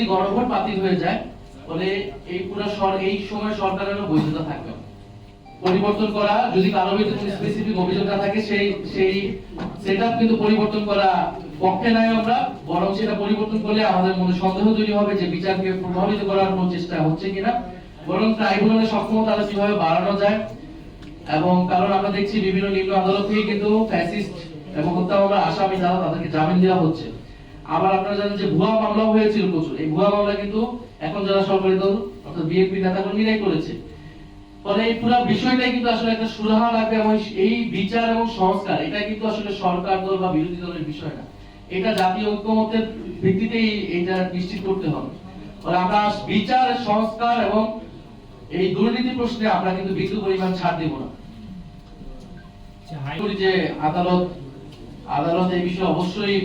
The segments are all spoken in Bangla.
গণভোট বাতিল হয়ে যায় তাহলে এই পুরো এই সময় সরকারেরও বৈধতা থাকবে। পরিবর্তন করা যদি কারো ভিতরে স্পেসিফিক অভিযোগ না থাকে সেই সেটআপ কিন্তু পরিবর্তন করা পক্ষে নাই আমরা, বরং সেটা পরিবর্তন করলে আমাদের মনে সন্দেহ তৈরি হবে যে বিচারকে প্রভাবিত করার কোনো চেষ্টা হচ্ছে কিনা, বরং ট্রাইব্যুনালের সক্ষমতা আরো কিভাবে বাড়ানো যায়। এবং কারণ আমরা দেখছি বিভিন্ন নিম্ন আদালত থেকে কিন্তু ফ্যাসিস্ট এবং হত্যা মামলার আসামি যারা তাদেরকে জামিন দেওয়া হচ্ছে। আবার আপনারা জানেন যে ভুয়া মামলা হয়েছিল প্রচুর, এই ভুয়া মামলা কিন্তু এখন যারা সরকারি দল অর্থাৎ বিএনপি নেতাকর্মীরাই করেছে। ফলে এই পুরো বিষয়টাই কিন্তু আসলে একটা সুরাহা লাগবে এবং এই বিচার এবং সংস্কার এটা কিন্তু আসলে সরকার দল বা বিরোধী দলের বিষয় না, এটা জাতীয় ঐক্যমত্যের ভিত্তিতেই এটা নিশ্চিত করতে হবে। ফলে আমরা বিচার সংস্কার এবং এই দুর্নীতি প্রশ্নে আমরা কিন্তু বিন্দু পরিমাণ ছাড় দেব না। যে আদালত এই বিষয়ে অবশ্যই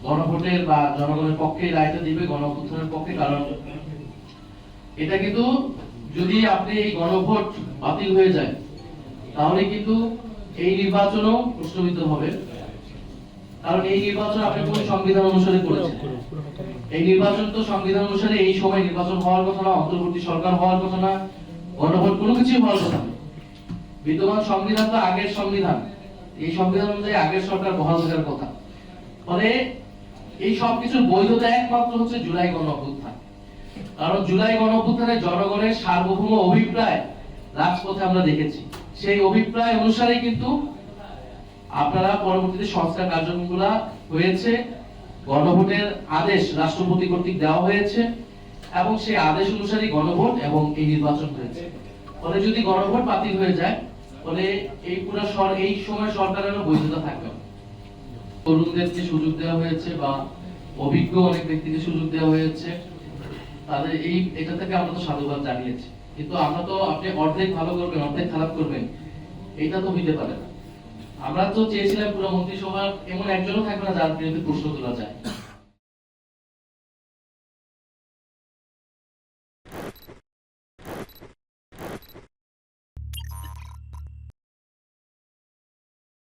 গণভোটের বা জনগণের পক্ষে রায়টা দিবে, গণঅভ্যুত্থানের পক্ষে। কারণ এটা কিন্তু যদি আপনি এই গণভোট বাতিল হয়ে যায় তাহলে কিন্তু এই নির্বাচনও প্রশ্নবিদ্ধ হবে। কারণ এই নির্বাচন আপনি কোন সংবিধান অনুসারে করেছেন? এই নির্বাচন তো সংবিধান অনুসারে এই সময় নির্বাচন হওয়ার কথা না, অন্তর্বর্তী সরকার হওয়ার কথা না, গণভোট কোনো কিছুই হওয়ার কথা না। বিদ্যমান সংবিধান তো আগের সংবিধান, এই সংবিধান অনুযায়ী আগের সরকার বহাল থাকার কথা। ফলে এই সবকিছুর বৈধতা একমাত্র হচ্ছে জুলাই গণঅভ্যুত্থান। কারণ জুলাই গণঅভ্যুত্থানে জনগণের সার্বভৌম অভিপ্রায় রাজপথে আমরা দেখেছি, সেই অভিপ্রায় অনুসারে কিন্তু আপনারা পরবর্তীতে সংস্কার কার্যক্রমগুলো হয়েছে। গণভোটের আদেশ রাষ্ট্রপতি কর্তৃক দেওয়া হয়েছে এবং সেই আদেশ অনুসারে গণভোট এবং এই নির্বাচন হয়েছে। ফলে যদি গণভোট বাতিল হয়ে যায় ফলে এই পুরো এই সময় সরকারেরও বৈধতা থাকবে। তরুণদেরকে সুযোগ দেওয়া হয়েছে বা অভিজ্ঞ অনেক ব্যক্তিকে সুযোগ দেওয়া হয়েছে, তাদের এটা থেকে আমরা তো সাধুবাদ জানিয়েছি। কিন্তু আমরা তো আপনি অর্ধেক ভালো করবেন অর্ধেক খারাপ করবেন এটা তো হইতে পারে না। আমরা তো চেয়েছিলাম পুরো মন্ত্রিসভা এমন একজনও থাকবে না যার বিরুদ্ধে প্রশ্ন তোলা যায়।